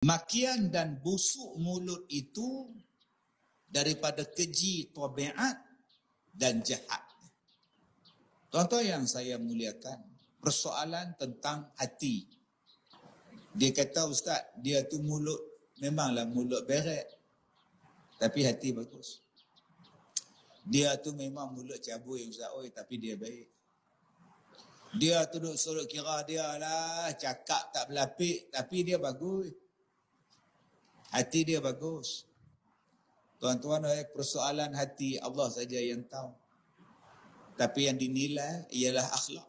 Makian dan busuk mulut itu daripada keji tabiat dan jahat. Tuan-tuan yang saya muliakan, persoalan tentang hati. Dia kata, Ustaz, dia tu mulut, memanglah mulut beret, tapi hati bagus. Dia tu memang mulut cabui, Ustaz, oi, tapi dia baik. Dia tu duk suruh kira dia lah, cakap tak berlapik, tapi dia bagus. Hati dia bagus. Tuan-tuan, persoalan hati Allah saja yang tahu. Tapi yang dinilai ialah akhlak.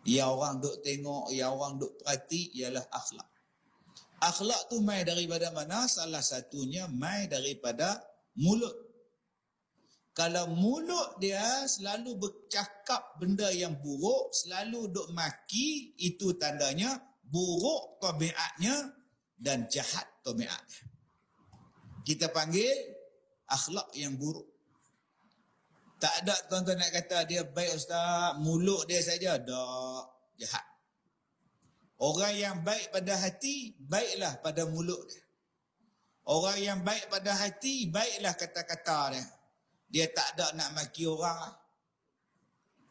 Yang orang duk tengok, yang orang duk perhati ialah akhlak. Akhlak tu mai daripada mana? Salah satunya mai daripada mulut. Kalau mulut dia selalu bercakap benda yang buruk, selalu duk maki, itu tandanya buruk tabiatnya dan jahat tabiatnya. Kita panggil akhlak yang buruk. Tak ada tuan-tuan nak kata dia baik Ustaz, mulut dia saja. Tak, jahat. Orang yang baik pada hati, baiklah pada mulut dia. Orang yang baik pada hati, baiklah kata-kata dia. Dia tak ada nak maki orang.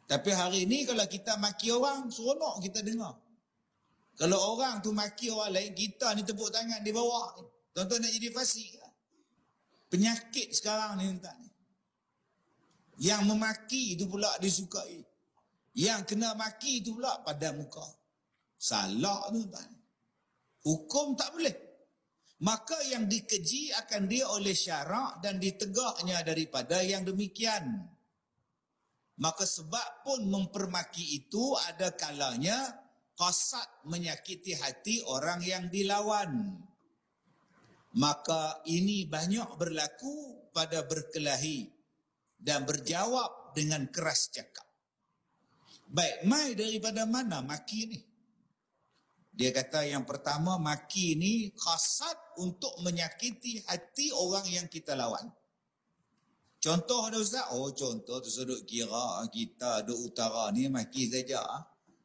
Tapi hari ni kalau kita maki orang, seronok kita dengar. Kalau orang tu maki orang lain, kita ni tepuk tangan di bawah. Tuan-tuan nak jadi fasik ke? Penyakit sekarang ni tuan ni. Yang memaki itu pula disukai. Yang kena maki itu pula pada muka. Salah tu tuan. Hukum tak boleh. Maka yang dikeji akan dia oleh syarak dan ditegaknya daripada yang demikian. Maka sebab pun mempermaki itu ada kalanya qasad menyakiti hati orang yang dilawan. Maka ini banyak berlaku pada berkelahi dan berjawab dengan keras cakap. Baik, mai daripada mana maki ni? Dia kata yang pertama, maki ni khasat untuk menyakiti hati orang yang kita lawan. Contoh ada Ustaz? Oh, contoh tu sudut kira kita duk utara ni maki saja.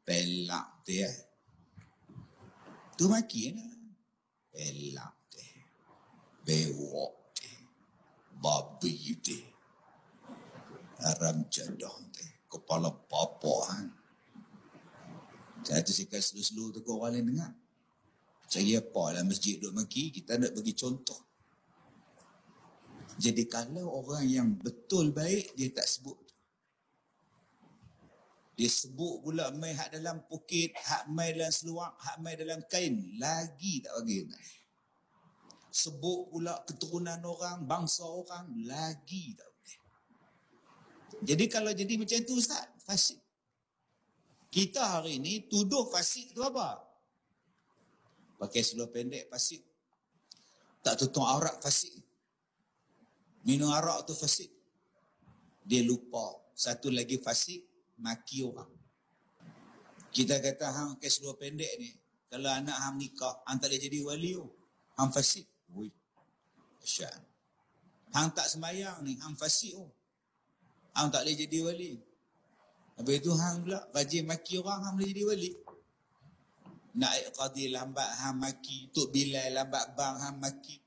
Pelak dia. Tu maki ni. Pelak dia. Bewok dia. Babi dia. Haram jadah dia. Kepala papahan. Saya tu sikap selu-selu tu kau orang lain dengar. Saya apa dalam masjid duk maki, kita nak bagi contoh. Jadi kalau orang yang betul baik, dia tak sebut. Dia sebut pula mai hak dalam pokit, hak mai dalam seluar, hak mai dalam kain. Lagi tak bagi. Sebut pula keturunan orang, bangsa orang, lagi tak boleh. Jadi kalau jadi macam tu Ustaz, fasik. Kita hari ni tuduh fasik tu apa? Pakai seluar pendek fasik. Tak tutup aurat fasik. Minum arak tu fasik. Dia lupa. Satu lagi fasik, maki orang. Kita kata hang pakai seluar pendek ni, kalau anak hang nikah, hang tak boleh jadi wali. Hang fasik. Ui. Asyik. Hang tak sembahyang ni, hang fasik. Hang tak boleh jadi wali. Habis itu hang pula rajin maki orang, hang boleh jadi wali. Naik qadi lambat hang maki, Tok Bilal lambat bang hang maki.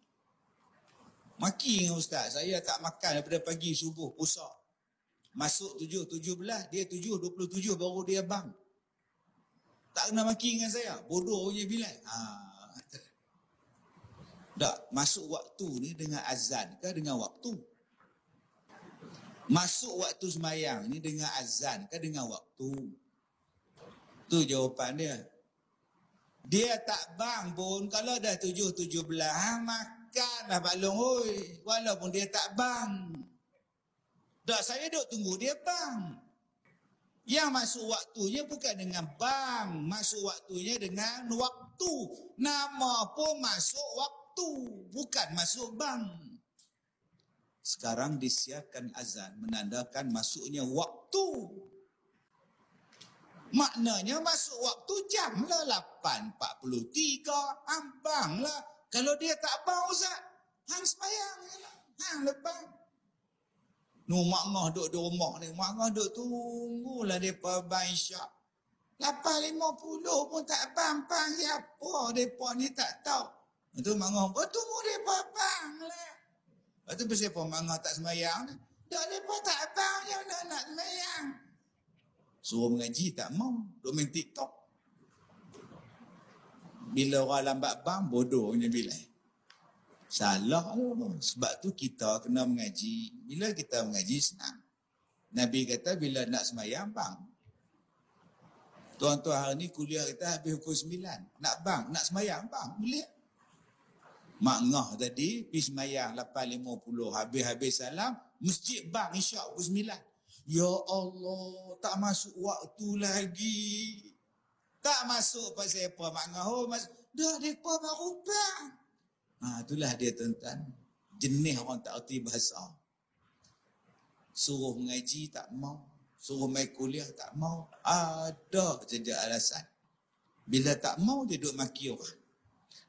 Maki dengan Ustaz, saya tak makan daripada pagi subuh puasa. Masuk 7:17, dia 7:27 baru dia bang. Tak kena maki dengan saya, bodoh punya Bilal. Tak, masuk waktu ni dengan azan ke dengan waktu? Masuk waktu sembahyang ni dengan azan ke dengan waktu? Tu jawapan dia. Dia tak bang pun kalau dah 7:17 makanlah balong oi, walaupun dia tak bang. Tak, saya duk tunggu dia bang. Yang masuk waktunya bukan dengan bang, masuk waktunya dengan waktu. Nama pun masuk waktu, bukan masuk bang. Sekarang disiarkan azan menandakan masuknya waktu. Maknanya masuk waktu jam lah 8:43. Bang lah. Kalau dia tak bang Ustaz, hang sembahyang lah. Hang lepas. Nu mak ngah duduk di rumah ni. Mak ngah duduk tunggulah mereka bang isyak. 8.50 pun tak bang siapa. Mereka ni tak tahu. Itu mak ngah, tunggu mereka bang lah. Lepas tu siapa mak ngah tak semayang? Dah mereka tak bang yang nak semayang. Suruh mengaji tak mau. Duk main TikTok. Bila orang lambat bang, bodohnya bila. Salah tu. Sebab tu kita kena mengaji. Bila kita mengaji senang. Nabi kata bila nak semayang bang. Tuan-tuan hari ni kuliah kita habis pukul 9. Nak bang, nak semayang bang. Boleh. Mak ngah tadi pergi semayang 8.50. Habis-habis salam. Masjid bang isyak pukul 9. Ya Allah, tak masuk waktu lagi. Tak masuk pasal apa mak ngah. Oh, dah mereka baru bang. Itulah dia tuan-tuan. Jenis orang tak erti bahasa. Suruh mengaji tak mau. Suruh main kuliah tak mau. Ada saja alasan. Bila tak mau dia duduk maki orang.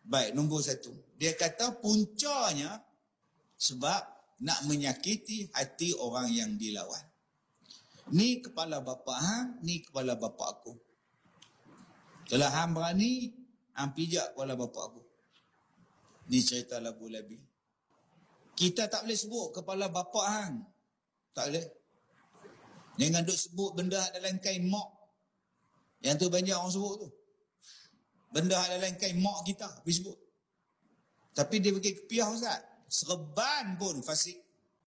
Baik, nombor 1. Dia kata puncanya sebab nak menyakiti hati orang yang dilawan. Ni kepala bapa hang, ni kepala bapa aku. Kalau hang berani, hang pijak kepala bapa aku. Ni cerita labu labi. Kita tak boleh sebut kepala bapa hang. Tak boleh. Jangan duk sebut benda dalam kain mak. Yang tu banyak orang sebut tu. Benda dalam kain mak kita pergi sebut. Tapi dia bagi kepiah Ustaz. Serban pun fasik.